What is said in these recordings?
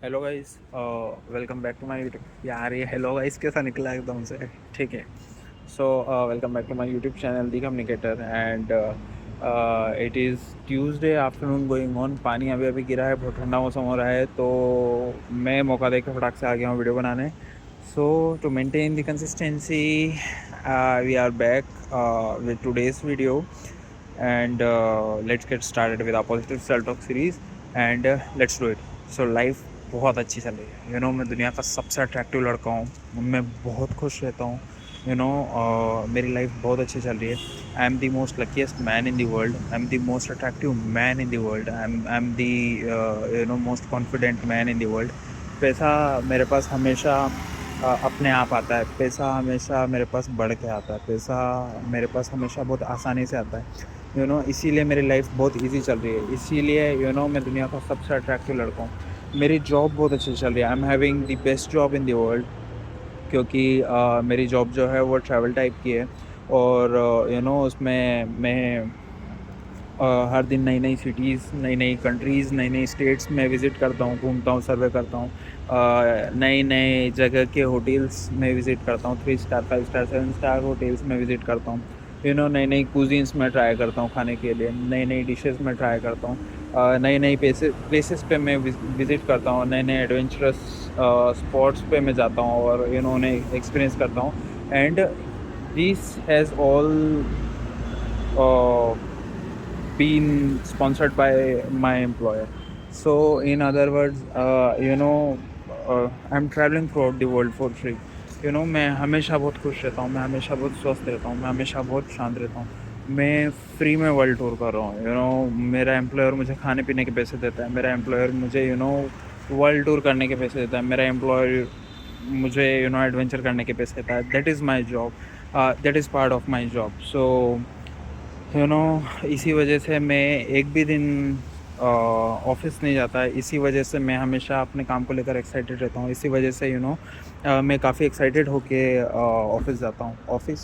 Hello guys, welcome back to my YouTube. यार ये hello guys कैसा निकला एकदम से। ठीक है। So welcome back to my YouTube channel the communicator and it is Tuesday afternoon going on. पानी अभी अभी गिरा है, बहुत ठंडा मौसम हो रहा है, तो मैं मौका देकर फटाक से आ गया हूँ वीडियो बनाने। So to maintain the consistency we are back with today's video and let's get started with our positive self talk series and let's do it. So life बहुत अच्छी चल रही है। मैं दुनिया का सबसे अट्रैक्टिव लड़का हूँ, मैं बहुत खुश रहता हूँ। मेरी लाइफ बहुत अच्छी चल रही है। I am the most luckiest man in the world, I am the most attractive man in the world, I am the most confident man in the world. पैसा मेरे पास हमेशा अपने आप आता है, पैसा हमेशा मेरे पास बढ़ के आता है, पैसा मेरे पास हमेशा बहुत आसानी से आता है। इसीलिए मेरी लाइफ बहुत इजी चल रही है, इसीलिए मैं दुनिया का सबसे अट्रैक्टिव लड़का हूँ। मेरी जॉब बहुत अच्छी चल रही है, I am having the best job in the world. क्योंकि मेरी जॉब जो है वो ट्रैवल टाइप की है और उसमें मैं हर दिन नई नई सिटीज़, नई नई कंट्रीज़, नई नई स्टेट्स में विज़िट करता हूँ, घूमता हूँ, सर्वे करता हूँ। नए नए जगह के होटल्स में विज़िट करता हूँ, 3 स्टार, 5 स्टार, 7 स्टार होटल्स में विज़िट करता हूँ। नई नई कुज़ीन्स में ट्राई करता हूँ खाने के लिए, नई नई डिशेज़ में ट्राई करता हूँ। नई नई प्लेसेस पे मैं विज़िट करता हूँ, नए नए एडवेंचरस स्पॉट्स पे मैं जाता हूँ और उन्हें एक्सपीरियंस करता हूँ। And this has all been sponsored by my employer. So, in other words, I'm traveling throughout the world for free. मैं हमेशा बहुत खुश रहता हूँ, मैं हमेशा बहुत स्वस्थ रहता हूँ, मैं हमेशा बहुत शांत रहता हूँ। मैं फ्री में वर्ल्ड टूर कर रहा हूँ। मेरा एम्प्लॉयर मुझे खाने पीने के पैसे देता है, मेरा एम्प्लॉयर मुझे वर्ल्ड टूर करने के पैसे देता है, मेरा एम्प्लॉयर मुझे एडवेंचर करने के पैसे देता है। That is my job, that is part of my job. So इसी वजह से मैं एक भी दिन ऑफिस नहीं जाता है। इसी वजह से मैं हमेशा अपने काम को लेकर एक्साइटेड रहता हूँ। इसी वजह से मैं काफ़ी एक्साइटेड होके ऑफिस जाता हूँ। ऑफिस,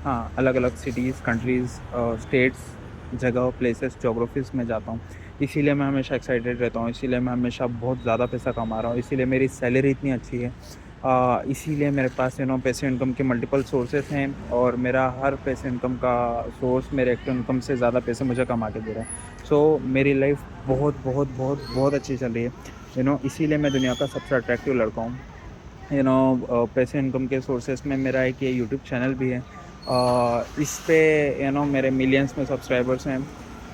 हाँ, अलग अलग सिटीज़, कंट्रीज़, स्टेट्स, जगह, प्लेसेस, जोग्राफीज़ में जाता हूँ। इसीलिए मैं हमेशा एक्साइटेड रहता हूँ, इसीलिए मैं हमेशा बहुत ज़्यादा पैसा कमा रहा हूँ, इसीलिए मेरी सैलरी इतनी अच्छी है। इसीलिए मेरे पास पैसे इनकम के मल्टीपल सोर्सेस हैं और मेरा हर पैसे इनकम का सोर्स मेरे एक्टिव इनकम से ज़्यादा पैसे मुझे कमा के दे रहा है। सो मेरी लाइफ बहुत बहुत बहुत बहुत अच्छी चल रही है। इसीलिए मैं दुनिया का सबसे अट्रैक्टिव लड़का हूँ। पैसे इनकम के सोर्सेस में मेरा एक ये यूट्यूब चैनल भी है। इस पे मेरे मिलियंस में सब्सक्राइबर्स हैं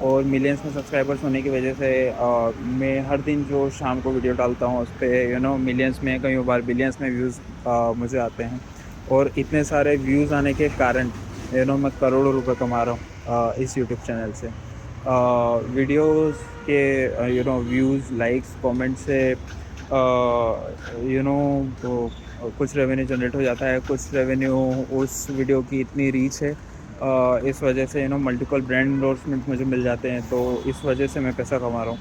और मिलियंस में सब्सक्राइबर्स होने की वजह से मैं हर दिन जो शाम को वीडियो डालता हूँ उस पर मिलियंस में, कई बार बिलियंस में व्यूज़ मुझे आते हैं। और इतने सारे व्यूज़ आने के कारण मैं करोड़ों रुपए कमा रहा हूँ इस यूट्यूब चैनल से। वीडियोस के व्यूज़, लाइक्स, कमेंट से तो कुछ रेवेन्यू जनरेट हो जाता है, कुछ रेवेन्यू उस वीडियो की इतनी रीच है, इस वजह से मल्टीपल ब्रांड एंडोर्समेंट मुझे मिल जाते हैं, तो इस वजह से मैं पैसा कमा रहा हूँ।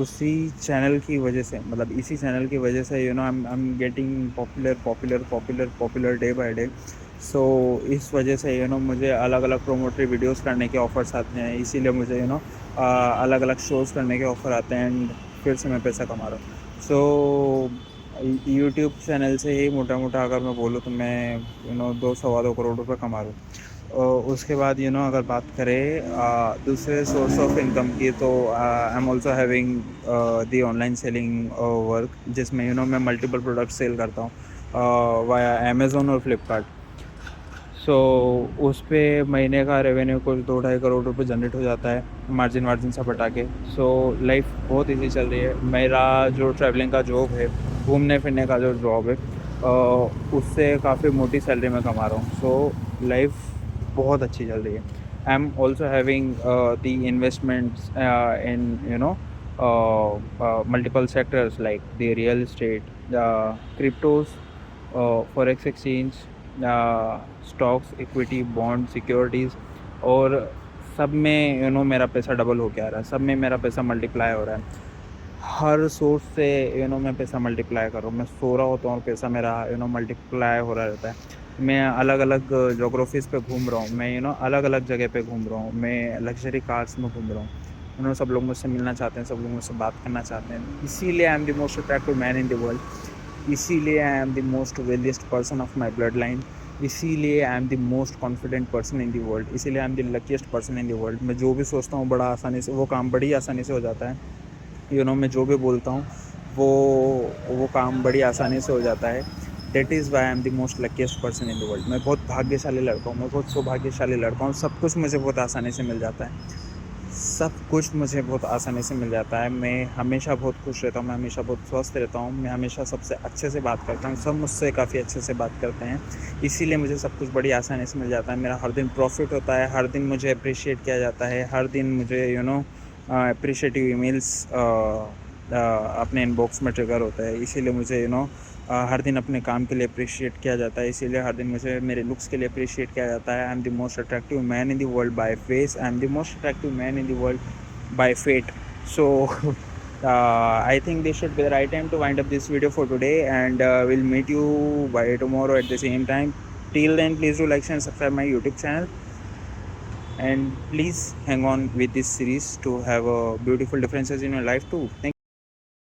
उसी चैनल की वजह से, मतलब इसी चैनल की वजह से I am getting popular popular popular popular day by day. So इस वजह से मुझे अलग अलग प्रोमोटरी वीडियोस करने के ऑफ़र्स आते हैं, इसीलिए मुझे अलग अलग शोज़ करने के ऑफ़र आते हैं एंड फिर से मैं पैसा कमा रहा हूँ। सो यूट्यूब चैनल से ही मोटा मोटा अगर मैं बोलूँ तो मैं 2 सवा 2 करोड़ रुपए कमा रहा हूँ। उसके बाद अगर बात करें दूसरे सोर्स ऑफ इनकम की, तो I am also having the online selling work, जिसमें मैं मल्टीपल प्रोडक्ट सेल करता हूँ वाया अमेज़ोन और फ्लिपकार्ट। सो उस पे महीने का रेवेन्यू कुछ 2-2.5 करोड़ रुपए जनरेट हो जाता है, मार्जिन वार्जिन सब हटा के। सो लाइफ बहुत इजी चल रही है। मेरा जो ट्रैवलिंग का जॉब है, घूमने फिरने का जो जॉब है, उससे काफ़ी मोटी सैलरी मैं कमा रहा हूँ। सो लाइफ बहुत अच्छी चल रही है। I am also having the investments in multiple sectors like the real estate, cryptos, forex exchange, stocks, equity, bond, securities, और सब में मेरा पैसा डबल हो के आ रहा है, सब में मेरा पैसा मल्टीप्लाई हो रहा है। हर सोर्स से मैं पैसा मल्टीप्लाई कर रहा हूँ। मैं सो रहा होता हूँ और पैसा मेरा मल्टीप्लाई हो रहा रहता है। मैं अलग अलग जोग्राफीज़ पे घूम रहा हूँ, मैं अलग अलग जगह पे घूम रहा हूँ, मैं लग्जरी कार्स में घूम रहा हूँ। उन्होंने सब लोग मुझसे मिलना चाहते हैं, सब लोग मुझसे बात करना चाहते हैं, इसीलिए I am the most attractive man in the world, इसीलिए I am the most wealthiest person of my blood line, इसीलिए I am the most confident person in the world, इसीलिए I am the luckiest person in the world. मैं जो भी सोचता हूँ बड़ा आसानी से वो काम बड़ी आसानी से हो जाता है। मैं जो भी बोलता हूँ वो काम बड़ी आसानी से हो जाता है। That is why I am the most luckiest person in the world. मैं बहुत भाग्यशाली लड़का हूँ, मैं बहुत सौभाग्यशाली लड़का हूँ। सब कुछ मुझे बहुत आसानी से मिल जाता है, सब कुछ मुझे बहुत आसानी से मिल जाता है। मैं हमेशा बहुत खुश रहता हूँ, मैं हमेशा बहुत स्वस्थ रहता हूँ, मैं हमेशा सबसे अच्छे से बात करता हूँ, सब मुझसे काफ़ी अच्छे से बात करते हैं, इसीलिए मुझे सब कुछ बड़ी आसानी से मिल जाता है। मेरा हर दिन प्रॉफिट होता है, हर दिन मुझे अप्रिशिएट किया जाता है, हर दिन मुझे अप्रिशिएटिव ईमेल्स अपने इनबॉक्स में ट्रिगर होता है, इसीलिए मुझे हर दिन अपने काम के लिए अप्रिशिएट किया जाता है, इसीलिए हर दिन मुझे मेरे लुक्स के लिए अप्रिशिएट किया जाता है। I am the most attractive man in the world by face, I am the most attractive man in the world by fat. So I think this should be the right time to wind up this video for today, and we'll meet you by tomorrow at the same time. Till then, please do like, share, and subscribe my YouTube channel, and please hang on with this series to have beautiful differences in your life too. Thank